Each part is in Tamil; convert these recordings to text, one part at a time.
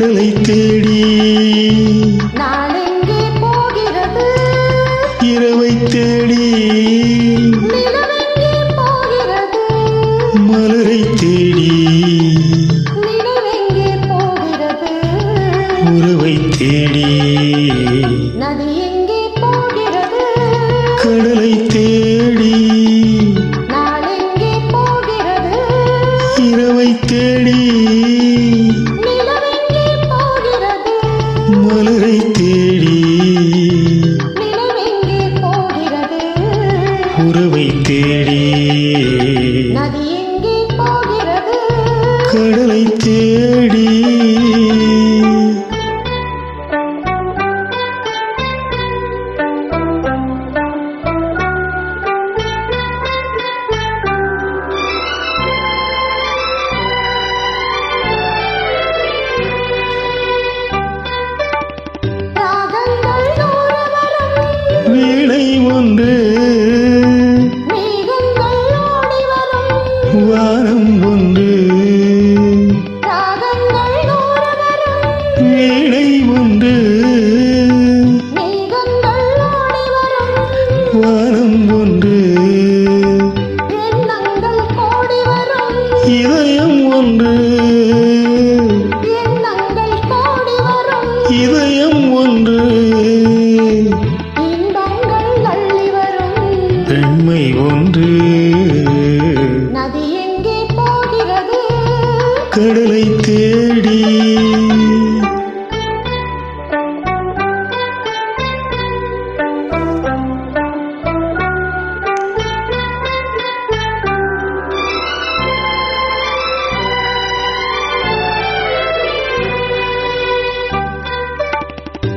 கடலை தேடி நாளெங்கே போகிறது இரவை தேடி நிலவெங்கே போகிறது மலரை தேடி நிலவெங்கே போகிறது உறவை தேடி நதி எங்கே போகிறது கடலை தேடி நாளெங்கே போகிறது இரவை தேடி நிலவெங்கே போகிறது மலரை தேடி நிலவெங்கே போகிறது உறவை தேடி நதி எங்கே போகிறது கடலை தேடி ராகங்கள் நூறு வரும் வீணை ஒன்று மேகங்கள் ஓடி வரும் வானம் ஒன்று ராகங்கள் நூறு வரும் வீணை ஒன்று மேகங்கள் ஓடி வரும் வானம் ஒன்று எண்ணங்கள் கோடி வரும் இதயம் ஒன்று எண்ணங்கள் கோடி வரும் இதயம் ஒன்று இன்பங்கள் அள்ளி வரும் பெண்மை ஒன்று நதி எங்கே போகிறது கடலை தேடி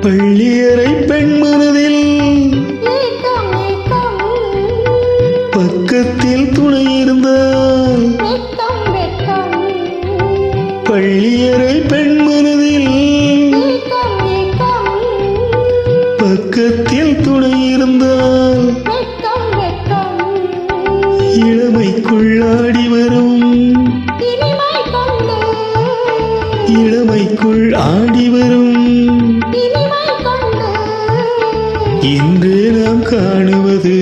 பள்ளியறை பெண் மனதில் ஏக்கம் ஏக்கம் பக்கத்தில் துணை இருந்தால் வெட்கம் வெட்கம் பள்ளியறை பெண் மனதில் ஏக்கம் ஏக்கம் பக்கத்தில் துணை இருந்தால் வெட்கம் வெட்கம் இளமைக்குள் ஆடி வரும் இனிமை கொண்டு இளமைக்குள் ஆடி வரும் இனிமை கொண்டு இன்று நாம் காணுவது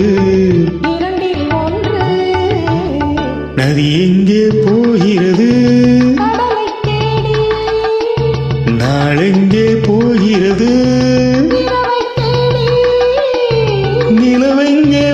இரண்டில் ஒன்று நதி எங்கே போகிறது கடலை தேடி நாளெங்கே போகிறது இரவை தேடி நிலவெங்கே